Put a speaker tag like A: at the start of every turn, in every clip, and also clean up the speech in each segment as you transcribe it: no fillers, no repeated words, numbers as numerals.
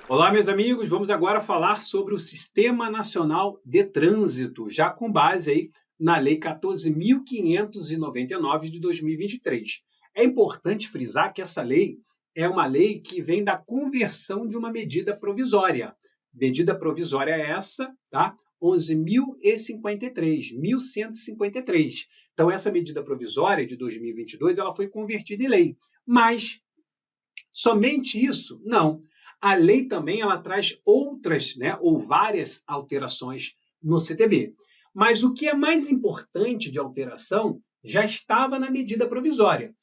A: Olá, meus amigos, vamos agora falar sobre o Sistema Nacional de Trânsito, já com base aí na Lei 14.599 de 2023. É importante frisar que essa lei é uma lei que vem da conversão de uma medida provisória. Medida provisória é essa, tá? 11.053, 1153. Então, essa medida provisória de 2022, ela foi convertida em lei. Mas somente isso? Não. A lei também ela traz outras, né, ou várias alterações no CTB. Mas o que é mais importante de alteração já estava na medida provisória.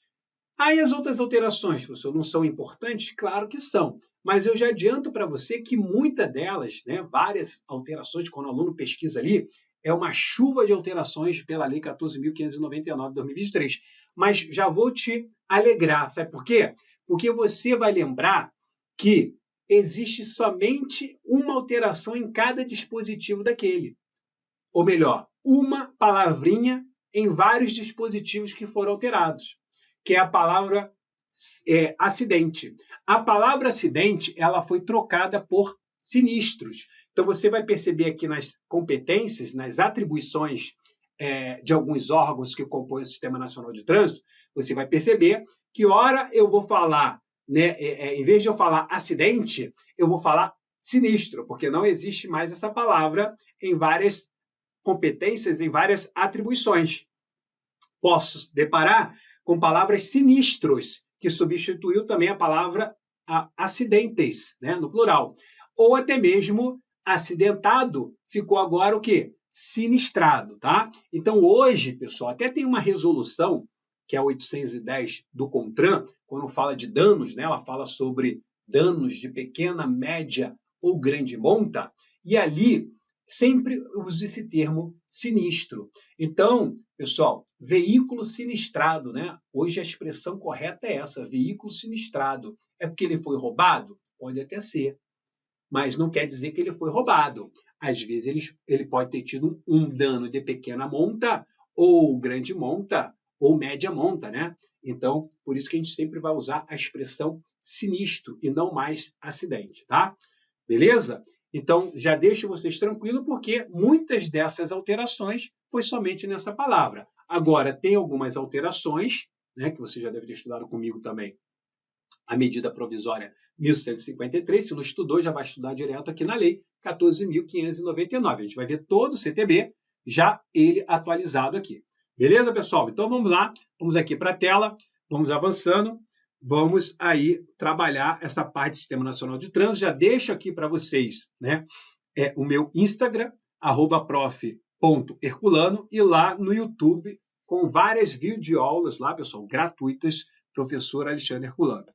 A: Aí as outras alterações, professor, não são importantes? Claro que são. Mas eu já adianto para você que muitas delas, né, várias alterações, quando o aluno pesquisa ali, é uma chuva de alterações pela Lei 14.599 de 2023. Mas já vou te alegrar, sabe por quê? Porque você vai lembrar que existe somente uma alteração em cada dispositivo daquele. Ou melhor, uma palavrinha em vários dispositivos que foram alterados, que é a palavra acidente. A palavra acidente ela foi trocada por sinistros. Então você vai perceber aqui nas competências, nas atribuições de alguns órgãos que compõem o Sistema Nacional de Trânsito, você vai perceber que ora eu vou falar, né, em vez de eu falar acidente, eu vou falar sinistro, porque não existe mais essa palavra em várias competências, em várias atribuições. Posso deparar com palavras sinistros, que substituiu também a palavra acidentes, né, no plural. Ou até mesmo acidentado, ficou agora o quê? Sinistrado, tá? Então, hoje, pessoal, até tem uma resolução, que é a 810 do CONTRAN, quando fala de danos, né, ela fala sobre danos de pequena, média ou grande monta, e ali sempre uso esse termo sinistro. Então, pessoal, veículo sinistrado, né? Hoje a expressão correta é essa, veículo sinistrado. É porque ele foi roubado? Pode até ser, mas não quer dizer que ele foi roubado. Às vezes ele pode ter tido um dano de pequena monta, ou grande monta, ou média monta, né? Então, por isso que a gente sempre vai usar a expressão sinistro e não mais acidente, tá? Beleza? Então, já deixo vocês tranquilos, porque muitas dessas alterações foi somente nessa palavra. Agora, tem algumas alterações, né, que você já deve ter estudado comigo também, a medida provisória 1153, se não estudou, já vai estudar direto aqui na lei 14.599. A gente vai ver todo o CTB, já ele atualizado aqui. Beleza, pessoal? Então, vamos lá, vamos aqui para a tela, vamos avançando. Vamos aí trabalhar essa parte do Sistema Nacional de Trânsito. Já deixo aqui para vocês, né, o meu Instagram, @prof.herculano, e lá no YouTube, com várias videoaulas lá, pessoal, gratuitas, professor Alexandre Herculano.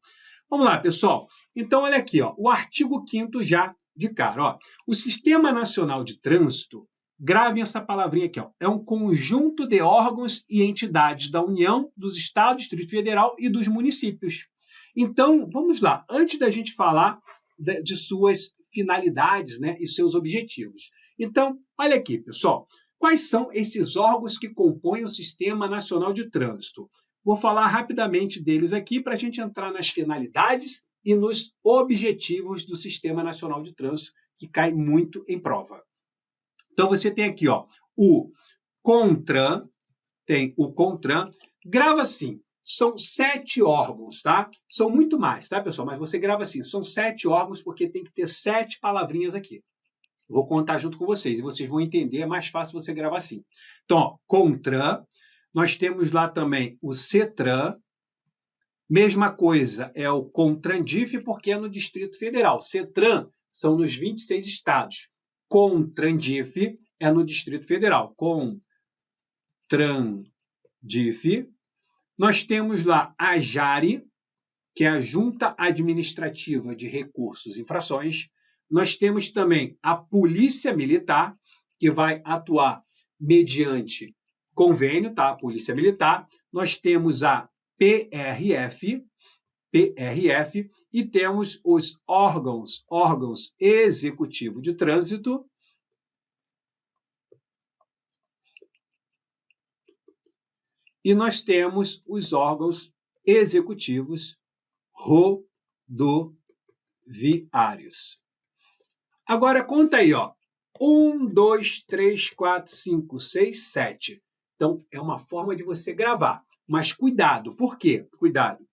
A: Vamos lá, pessoal. Então, olha aqui, ó, o artigo 5º já de cara. Ó, o Sistema Nacional de Trânsito, gravem essa palavrinha aqui, ó, é um conjunto de órgãos e entidades da União, dos Estados, Distrito Federal e dos municípios. Então, vamos lá. Antes da gente falar de suas finalidades, né, e seus objetivos. Então, olha aqui, pessoal. Quais são esses órgãos que compõem o Sistema Nacional de Trânsito? Vou falar rapidamente deles aqui para a gente entrar nas finalidades e nos objetivos do Sistema Nacional de Trânsito, que cai muito em prova. Então, você tem aqui, ó, o CONTRAN, grava assim, são 7 órgãos, tá? São muito mais, tá, pessoal? Mas você grava assim, são 7 órgãos porque tem que ter 7 palavrinhas aqui. Vou contar junto com vocês e vocês vão entender, é mais fácil você gravar assim. Então, ó, CONTRAN, nós temos lá também o CETRAN, mesma coisa é o CONTRANDIF, porque é no Distrito Federal. CETRAN são nos 26 estados. CONTRANDIF é no Distrito Federal. CONTRANDIF. Nós temos lá a JARE, que é a Junta Administrativa de Recursos e Infrações. Nós temos também a Polícia Militar, que vai atuar mediante convênio, tá? A Polícia Militar. Nós temos a PRF, e temos os órgãos executivo de trânsito, e nós temos os órgãos executivos rodoviários. rodoviários. Agora conta aí, ó. 1, 2, 3, 4, 5, 6, 7. Então, é uma forma de você gravar. Mas cuidado, por quê? Cuidado.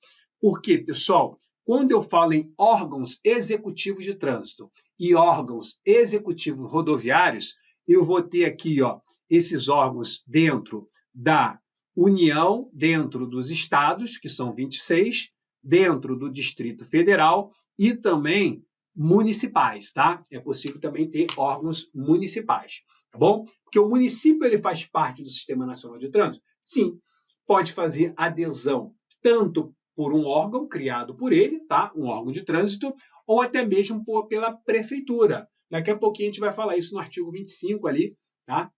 A: Porque, pessoal, quando eu falo em órgãos executivos de trânsito e órgãos executivos rodoviários, eu vou ter aqui, ó, esses órgãos dentro da União, dentro dos estados, que são 26, dentro do Distrito Federal e também municipais, tá? É possível também ter órgãos municipais, tá bom? Porque o município ele faz parte do Sistema Nacional de Trânsito? Sim, pode fazer adesão tanto por um órgão criado por ele, tá? Um órgão de trânsito, ou até mesmo pela prefeitura. Daqui a pouquinho a gente vai falar isso no artigo 25 ali, tá?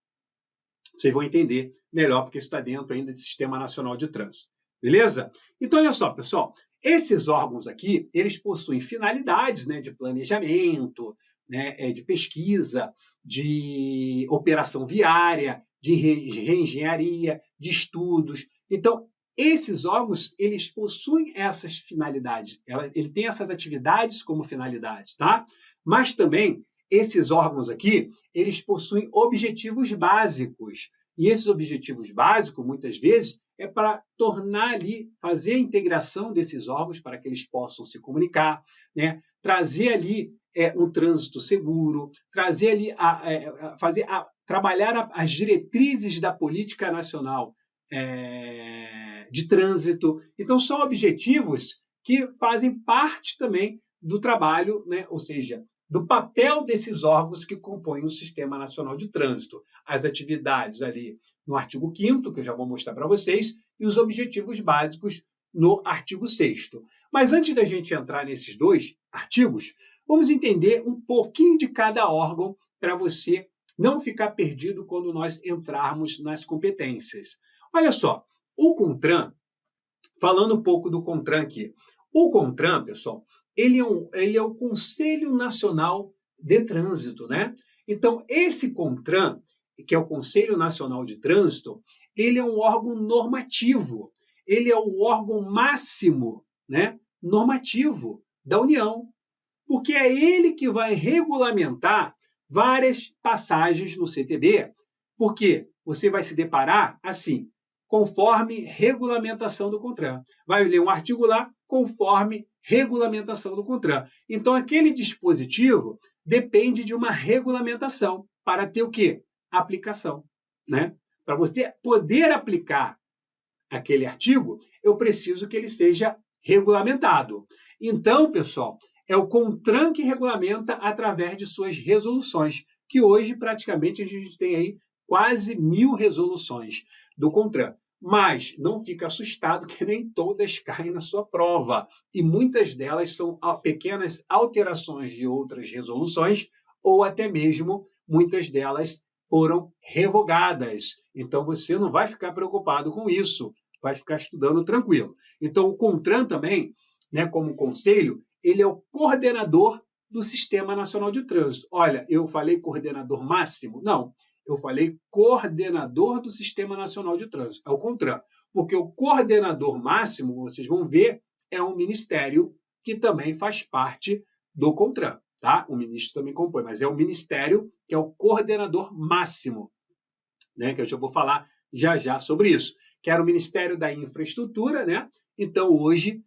A: Vocês vão entender melhor, porque isso está dentro ainda do Sistema Nacional de Trânsito. Beleza? Então, olha só, pessoal. Esses órgãos aqui, eles possuem finalidades, né, de planejamento, né, de pesquisa, de operação viária, de reengenharia, de estudos. Então, esses órgãos, eles possuem essas finalidades. Ele tem essas atividades como finalidades, tá? Mas também, esses órgãos aqui, eles possuem objetivos básicos. E esses objetivos básicos, muitas vezes, é para tornar ali, fazer a integração desses órgãos para que eles possam se comunicar, né? Trazer ali um trânsito seguro, trazer ali, trabalhar as diretrizes da política nacional de trânsito. Então, são objetivos que fazem parte também do trabalho, né? Ou seja, do papel desses órgãos que compõem o Sistema Nacional de Trânsito. As atividades ali no artigo 5º, que eu já vou mostrar para vocês, e os objetivos básicos no artigo 6º. Mas antes da gente entrar nesses dois artigos, vamos entender um pouquinho de cada órgão para você não ficar perdido quando nós entrarmos nas competências. Olha só, o CONTRAN, falando um pouco do CONTRAN aqui. O CONTRAN, pessoal, ele é o Conselho Nacional de Trânsito, né? Então, esse CONTRAN, que é o Conselho Nacional de Trânsito, ele é um órgão normativo. Ele é o órgão máximo, né, normativo da União, porque é ele que vai regulamentar várias passagens no CTB, porque você vai se deparar assim, conforme regulamentação do CONTRAN. Vai ler um artigo lá, conforme regulamentação do CONTRAN. Então, aquele dispositivo depende de uma regulamentação para ter o quê? Aplicação, né? Para você poder aplicar aquele artigo, eu preciso que ele seja regulamentado. Então, pessoal, é o CONTRAN que regulamenta através de suas resoluções, que hoje praticamente a gente tem aí quase 1000 resoluções do CONTRAN. Mas não fica assustado que nem todas caem na sua prova. E muitas delas são pequenas alterações de outras resoluções, ou até mesmo muitas delas foram revogadas. Então você não vai ficar preocupado com isso, vai ficar estudando tranquilo. Então o CONTRAN também, né, como conselho, ele é o coordenador do Sistema Nacional de Trânsito. Olha, eu falei coordenador máximo? Não. Eu falei coordenador do Sistema Nacional de Trânsito, é o CONTRAN, porque o coordenador máximo, vocês vão ver, é um ministério que também faz parte do CONTRAN, tá? O ministro também compõe, mas é o ministério que é o coordenador máximo, né? Que eu já vou falar já sobre isso, que era o Ministério da Infraestrutura, né? Então, hoje,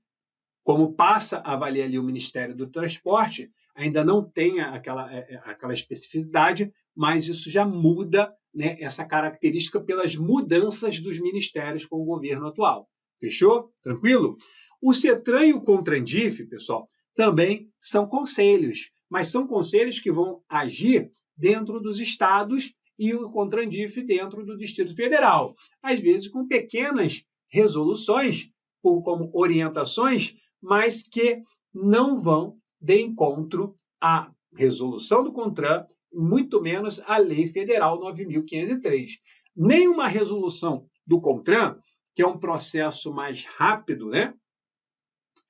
A: como passa a valer ali o Ministério do Transporte, ainda não tem aquela especificidade, mas isso já muda, né, essa característica pelas mudanças dos ministérios com o governo atual. Fechou? Tranquilo? O CETRAN e o CONTRANDIF, pessoal, também são conselhos, mas são conselhos que vão agir dentro dos estados e o CONTRANDIF dentro do Distrito Federal. Às vezes com pequenas resoluções, ou como orientações, mas que não vão de encontro à resolução do CONTRAN, muito menos à Lei Federal 9.503. Nenhuma resolução do CONTRAN, que é um processo mais rápido, né?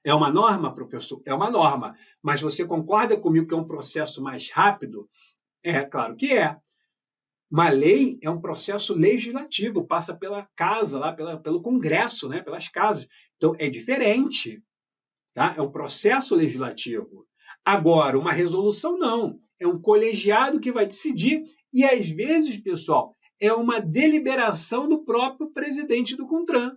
A: É uma norma, professor? É uma norma. Mas você concorda comigo que é um processo mais rápido? É, claro que é. Uma lei é um processo legislativo, passa pela casa, lá pelo Congresso, né? Pelas casas. Então, é diferente. Tá? É um processo legislativo. Agora, uma resolução não. É um colegiado que vai decidir e, às vezes, pessoal, é uma deliberação do próprio presidente do CONTRAN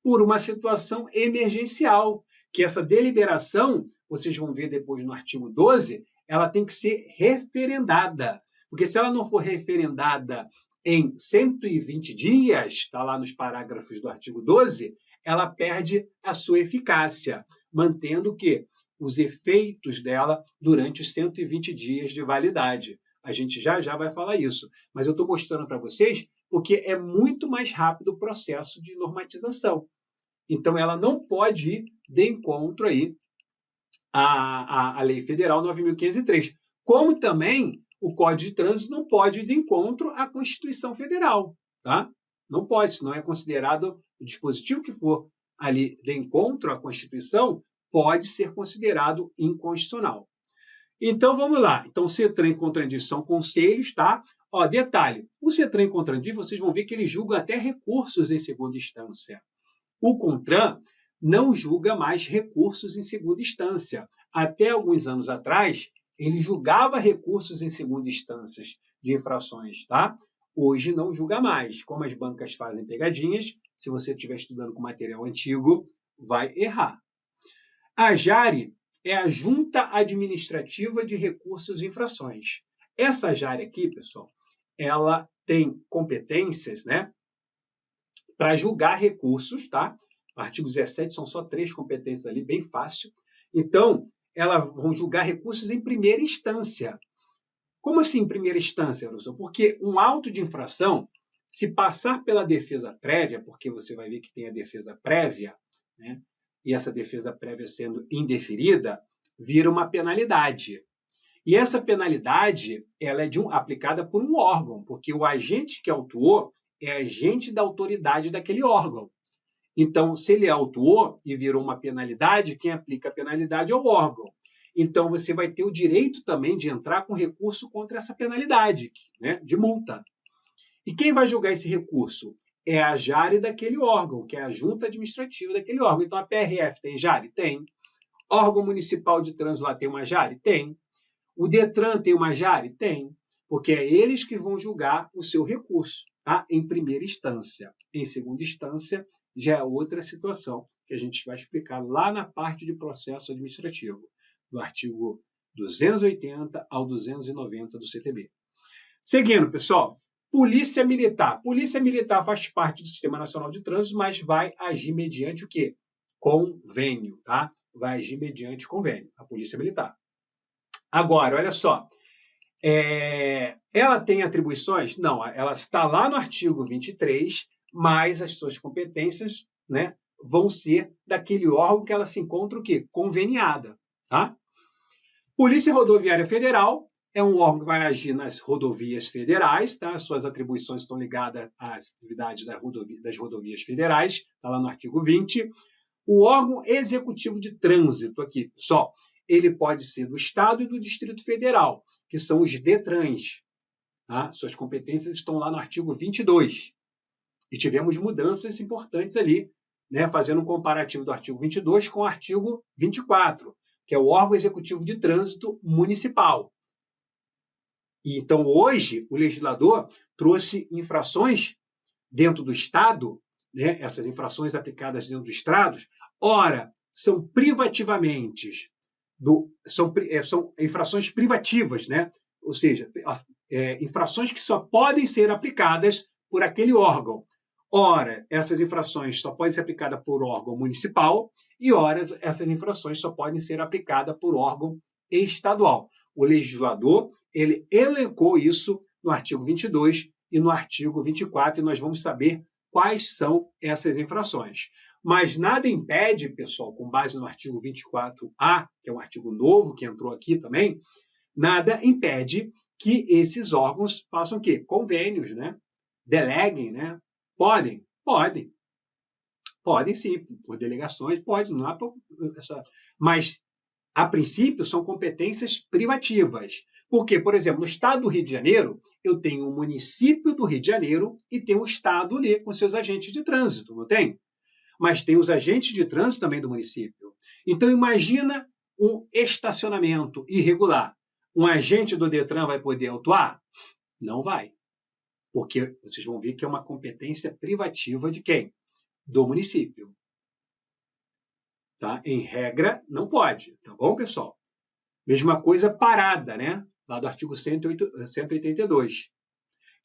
A: por uma situação emergencial, que essa deliberação, vocês vão ver depois no artigo 12, ela tem que ser referendada. Porque se ela não for referendada em 120 dias, está lá nos parágrafos do artigo 12, ela perde a sua eficácia, mantendo o quê? Os efeitos dela durante os 120 dias de validade. A gente já vai falar isso, mas eu estou mostrando para vocês porque é muito mais rápido o processo de normatização. Então, ela não pode ir de encontro aí à Lei Federal 9.503, como também o Código de Trânsito não pode ir de encontro à Constituição Federal, tá? Não pode, senão é considerado o dispositivo que for ali de encontro à Constituição pode ser considerado inconstitucional. Então, vamos lá. Então, CETRAN e CONTRANDI são conselhos, tá? Ó, detalhe, o CETRAN e CONTRANDI, vocês vão ver que eles julgam até recursos em segunda instância. O CONTRAN não julga mais recursos em segunda instância. Até alguns anos atrás, ele julgava recursos em segunda instância de infrações, tá? Hoje não julga mais. Como as bancas fazem pegadinhas, se você estiver estudando com material antigo, vai errar. A JARE é a Junta Administrativa de Recursos e Infrações. Essa JARE aqui, pessoal, ela tem competências, né, para julgar recursos, tá? Artigo 17 são só 3 competências ali, bem fácil. Então, elas vão julgar recursos em primeira instância. Como assim em primeira instância, professor? Porque um auto de infração, se passar pela defesa prévia, porque você vai ver que tem a defesa prévia, né? E essa defesa prévia sendo indeferida, vira uma penalidade. E essa penalidade ela é aplicada por um órgão, porque o agente que autuou é agente da autoridade daquele órgão. Então, se ele autuou e virou uma penalidade, quem aplica a penalidade é o órgão. Então, você vai ter o direito também de entrar com recurso contra essa penalidade, né, de multa. E quem vai julgar esse recurso? É a JARE daquele órgão, que é a Junta Administrativa daquele órgão. Então, a PRF tem JARE? Tem. Órgão Municipal de Trânsito lá tem uma JARE? Tem. O DETRAN tem uma JARE? Tem. Porque é eles que vão julgar o seu recurso, tá? Em primeira instância. Em segunda instância, já é outra situação, que a gente vai explicar lá na parte de processo administrativo, do artigo 280 ao 290 do CTB. Seguindo, pessoal, Polícia Militar. Polícia Militar faz parte do Sistema Nacional de Trânsito, mas vai agir mediante o quê? Convênio, tá? Vai agir mediante convênio, a Polícia Militar. Agora, olha só, ela tem atribuições? Não, ela está lá no artigo 23, mas as suas competências, né, vão ser daquele órgão que ela se encontra o quê? Conveniada, tá? Polícia Rodoviária Federal é um órgão que vai agir nas rodovias federais, tá? Suas atribuições estão ligadas às atividades das rodovias federais, está lá no artigo 20. O órgão executivo de trânsito aqui, pessoal, ele pode ser do Estado e do Distrito Federal, que são os DETRANs. Tá? Suas competências estão lá no artigo 22. E tivemos mudanças importantes ali, né, fazendo um comparativo do artigo 22 com o artigo 24, que é o órgão executivo de trânsito municipal. E então, hoje, o legislador trouxe infrações dentro do Estado, né, essas infrações aplicadas dentro dos Estados, ora, são privativamente, são infrações privativas, né? Ou seja, infrações que só podem ser aplicadas por aquele órgão. Ora, essas infrações só podem ser aplicadas por órgão municipal e, ora, essas infrações só podem ser aplicadas por órgão estadual. O legislador, ele elencou isso no artigo 22 e no artigo 24, e nós vamos saber quais são essas infrações. Mas nada impede, pessoal, com base no artigo 24A, que é um artigo novo que entrou aqui também, nada impede que esses órgãos façam o quê? Convênios, né? Deleguem, né? Podem? Podem. Podem sim, por delegações, pode, não há essa. Mas, a princípio, são competências privativas. Porque, por exemplo, no estado do Rio de Janeiro, eu tenho o município do Rio de Janeiro e tenho o estado ali com seus agentes de trânsito, não tem? Mas tem os agentes de trânsito também do município. Então, imagina um estacionamento irregular, um agente do Detran vai poder autuar? Não vai. Porque vocês vão ver que é uma competência privativa de quem? Do município. Tá? Em regra, não pode. Tá bom, pessoal? Mesma coisa parada, né? Lá do artigo 182.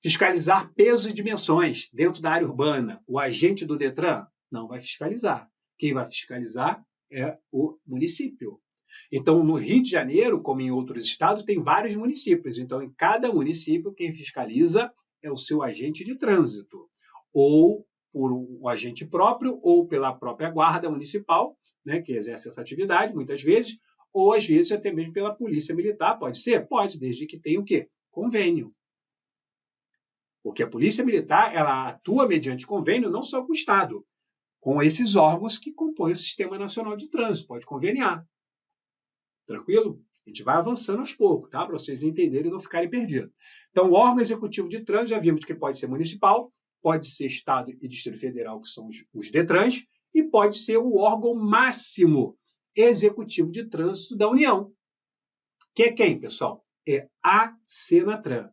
A: Fiscalizar pesos e dimensões dentro da área urbana. O agente do Detran não vai fiscalizar. Quem vai fiscalizar é o município. Então, no Rio de Janeiro, como em outros estados, tem vários municípios. Então, em cada município, quem fiscaliza é o seu agente de trânsito. Ou por um agente próprio, ou pela própria guarda municipal, né, que exerce essa atividade, muitas vezes, ou às vezes até mesmo pela polícia militar. Pode ser? Pode, desde que tenha o quê? Convênio. Porque a polícia militar, ela atua mediante convênio não só com o Estado, com esses órgãos que compõem o Sistema Nacional de Trânsito. Pode conveniar. Tranquilo? A gente vai avançando aos poucos, tá? Para vocês entenderem e não ficarem perdidos. Então, o órgão executivo de trânsito, já vimos que pode ser municipal, pode ser Estado e Distrito Federal, que são os DETRANs, e pode ser o órgão máximo executivo de trânsito da União. Que é quem, pessoal? É a Senatran.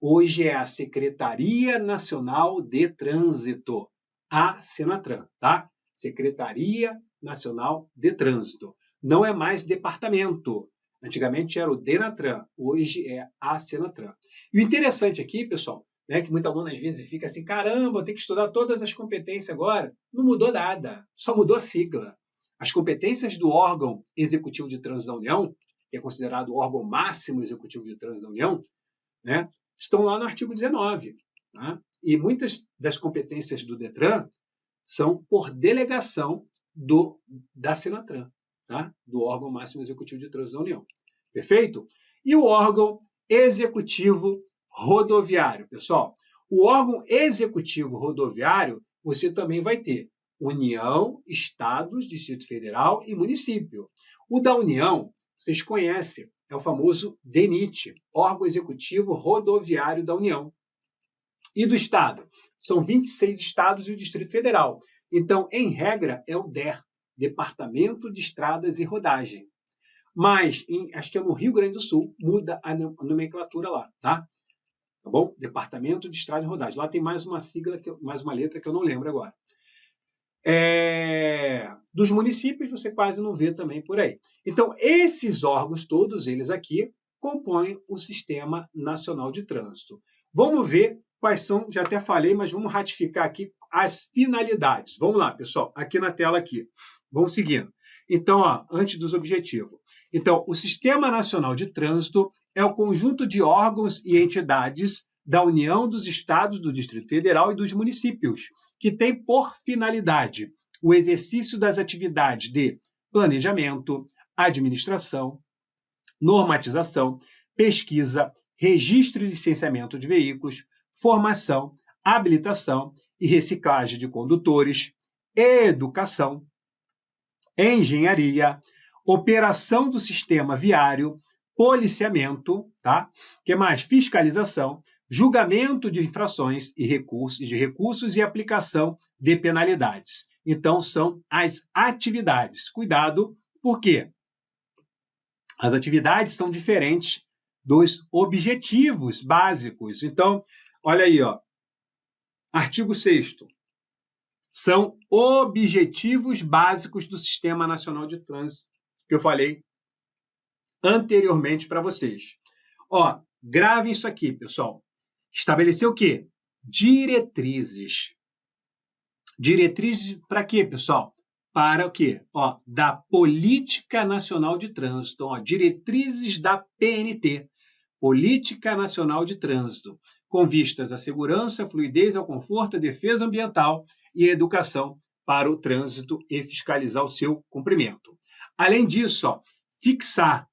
A: Hoje é a Secretaria Nacional de Trânsito. A Senatran, tá? Secretaria Nacional de Trânsito. Não é mais departamento. Antigamente era o Denatran, hoje é a Senatran. E o interessante aqui, pessoal, né, que muita aluna às vezes fica assim, caramba, eu tenho que estudar todas as competências agora. Não mudou nada, só mudou a sigla. As competências do órgão executivo de trânsito da União, que é considerado o órgão máximo executivo de trânsito da União, né, estão lá no artigo 19. Tá? E muitas das competências do Detran são por delegação da Senatran, tá? Do órgão máximo executivo de trânsito da União. Perfeito? E o órgão executivo rodoviário, pessoal. O órgão executivo rodoviário, você também vai ter União, Estados, Distrito Federal e município. O da União, vocês conhecem, é o famoso DENIT, órgão executivo rodoviário da União. E do Estado? São 26 estados e o Distrito Federal. Então, em regra, é o DER, Departamento de Estradas e Rodagem. Mas, acho que é no Rio Grande do Sul, muda a nomenclatura lá, tá? Tá bom? Departamento de Estradas e Rodagem. Lá tem mais uma sigla, mais uma letra que eu não lembro agora. Dos municípios, você quase não vê também por aí. Então, esses órgãos, todos eles aqui, compõem o Sistema Nacional de Trânsito. Vamos ver quais são, já até falei, mas vamos ratificar aqui as finalidades. Vamos lá, pessoal, aqui na tela aqui. Vamos seguindo. Então, ó, antes dos objetivos. Então, o Sistema Nacional de Trânsito é o conjunto de órgãos e entidades da União, dos Estados, do Distrito Federal e dos municípios, que tem por finalidade o exercício das atividades de planejamento, administração, normatização, pesquisa, registro e licenciamento de veículos, formação, habilitação e reciclagem de condutores, educação, engenharia, operação do sistema viário, policiamento, tá? Que mais? Fiscalização, julgamento de infrações e recursos e aplicação de penalidades. Então, são as atividades. Cuidado, por quê? As atividades são diferentes dos objetivos básicos. Então, olha aí, ó. Artigo 6º. São objetivos básicos do Sistema Nacional de Trânsito, que eu falei anteriormente para vocês. Ó, gravem isso aqui, pessoal. Estabelecer o quê? Diretrizes. Diretrizes para quê, pessoal? Para o quê? Ó, da Política Nacional de Trânsito. Ó, diretrizes da PNT, Política Nacional de Trânsito, com vistas à segurança, à fluidez, ao conforto, à defesa ambiental e à educação para o trânsito e fiscalizar o seu cumprimento. Além disso, ó, fixar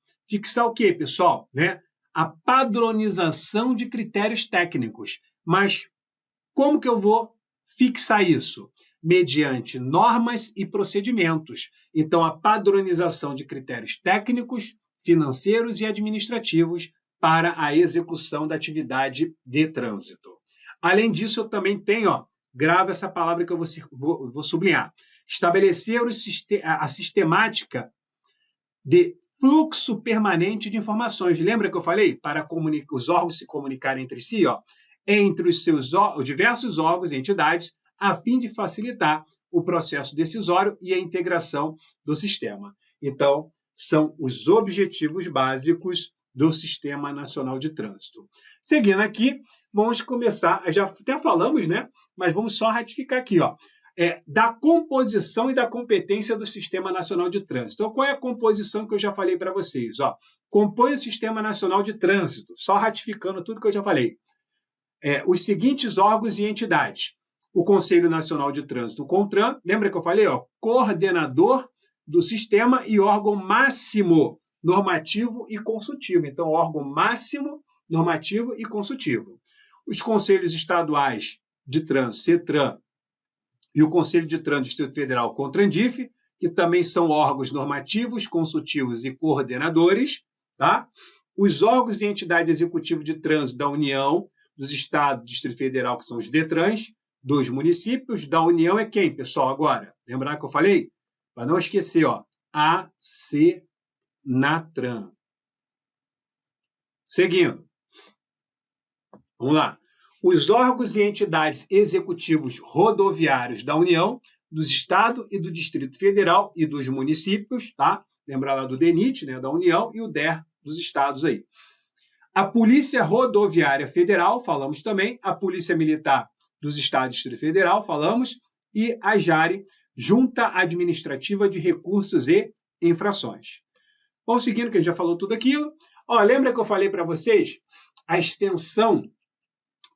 A: o quê, pessoal? Né? A padronização de critérios técnicos. Mas como que eu vou fixar isso? Mediante normas e procedimentos. Então, a padronização de critérios técnicos, financeiros e administrativos para a execução da atividade de trânsito. Além disso, eu também tenho, ó, grava essa palavra que eu vou sublinhar, estabelecer a sistemática de fluxo permanente de informações. Lembra que eu falei? Para os órgãos se comunicarem entre si, ó, entre os seus diversos órgãos e entidades, a fim de facilitar o processo decisório e a integração do sistema. Então, são os objetivos básicos do Sistema Nacional de Trânsito. Seguindo aqui, vamos começar, já até falamos, né? Mas vamos só ratificar aqui, ó. Da composição e da competência do Sistema Nacional de Trânsito. Então, qual é a composição que eu já falei para vocês? Ó, compõe o Sistema Nacional de Trânsito, só ratificando tudo que eu já falei. Os seguintes órgãos e entidades. O Conselho Nacional de Trânsito, o CONTRAN, lembra que eu falei? Ó, coordenador do sistema e órgão máximo normativo e consultivo. Então, órgão máximo, normativo e consultivo. Os Conselhos Estaduais de Trânsito, CETRAN, e o Conselho de Trânsito do Distrito Federal, CONTRANDIF, que também são órgãos normativos, consultivos e coordenadores, tá? Os órgãos e entidades executivas de trânsito da União, dos Estados, do Distrito Federal, que são os DETRANs, dos municípios, da União é quem, pessoal, agora? Lembrar que eu falei? Para não esquecer, ó, ACENATRAN. Seguindo. Vamos lá. Os órgãos e entidades executivos rodoviários da União, dos Estados e do Distrito Federal e dos municípios, tá? Lembrar lá do DENIT, né, da União, e o DER dos Estados aí. A Polícia Rodoviária Federal, falamos também, a Polícia Militar dos Estados e Distrito Federal, falamos, e a JARE, Junta Administrativa de Recursos e Infrações. Vamos seguindo, que a gente já falou tudo aquilo. Ó, lembra que eu falei para vocês a extensão,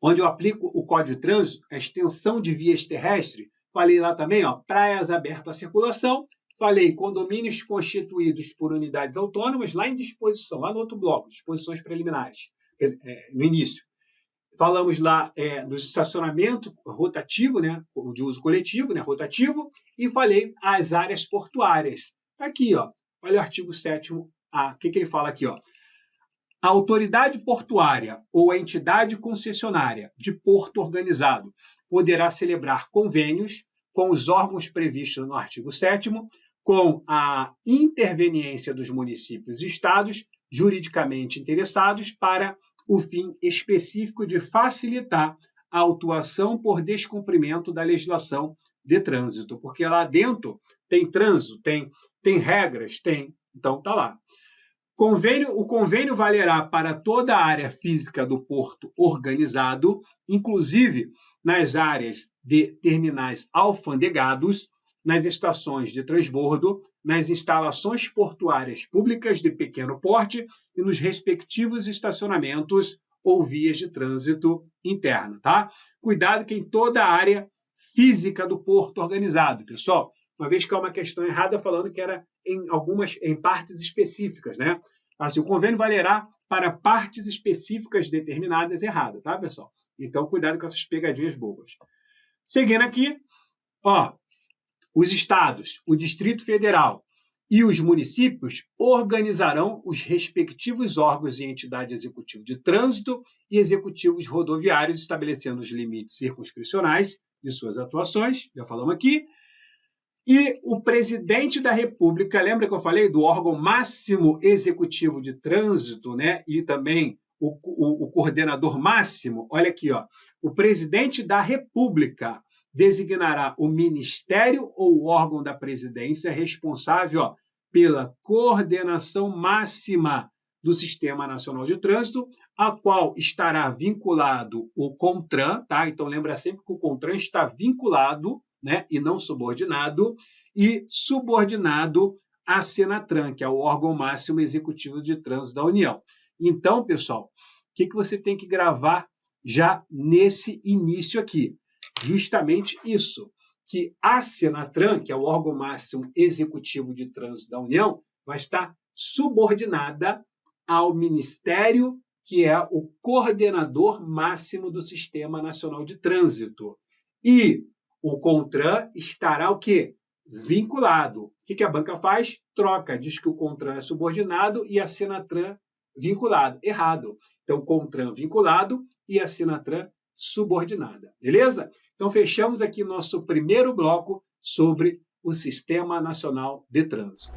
A: onde eu aplico o Código de Trânsito, a extensão de vias terrestres? Falei lá também, ó, praias abertas à circulação. Falei condomínios constituídos por unidades autônomas, lá em disposição, lá no outro bloco, disposições preliminares, no início. Falamos lá do estacionamento rotativo, né, de uso coletivo, né, rotativo, e falei as áreas portuárias. Aqui, ó, olha o artigo 7º A. O que ele fala aqui? Ó? A autoridade portuária ou a entidade concessionária de porto organizado poderá celebrar convênios com os órgãos previstos no artigo 7º, com a interveniência dos municípios e estados juridicamente interessados para o fim específico de facilitar a autuação por descumprimento da legislação de trânsito, porque lá dentro tem trânsito, tem regras, então tá lá. O convênio valerá para toda a área física do porto organizado, inclusive nas áreas de terminais alfandegados, nas estações de transbordo, nas instalações portuárias públicas de pequeno porte e nos respectivos estacionamentos ou vias de trânsito interno, tá? Cuidado que em toda a área física do porto organizado, pessoal. Uma vez que é uma questão errada falando que era em partes específicas, né? Assim, o convênio valerá para partes específicas determinadas erradas, tá, pessoal? Então, cuidado com essas pegadinhas bobas. Seguindo aqui, ó, os estados, o Distrito Federal e os municípios organizarão os respectivos órgãos e entidades executivas de trânsito e executivos rodoviários, estabelecendo os limites circunscricionais de suas atuações, já falamos aqui. E o presidente da República, lembra que eu falei do órgão máximo executivo de trânsito, né? E também o coordenador máximo? Olha aqui, ó. O presidente da República designará o ministério ou órgão da presidência responsável, ó, pela coordenação máxima do Sistema Nacional de Trânsito, a qual estará vinculado o CONTRAN, tá? Então lembra sempre que o CONTRAN está vinculado, né, e não subordinado, e subordinado à Senatran, que é o órgão máximo executivo de trânsito da União. Então, pessoal, o que você tem que gravar já nesse início aqui? Justamente isso, que a Senatran, que é o órgão máximo executivo de trânsito da União, vai estar subordinada ao Ministério, que é o coordenador máximo do Sistema Nacional de Trânsito. E o CONTRAN estará o quê? Vinculado. O que a banca faz? Troca. Diz que o CONTRAN é subordinado e a Senatran vinculado. Errado. Então, CONTRAN vinculado e a Senatran subordinada. Beleza? Então, fechamos aqui nosso primeiro bloco sobre o Sistema Nacional de Trânsito.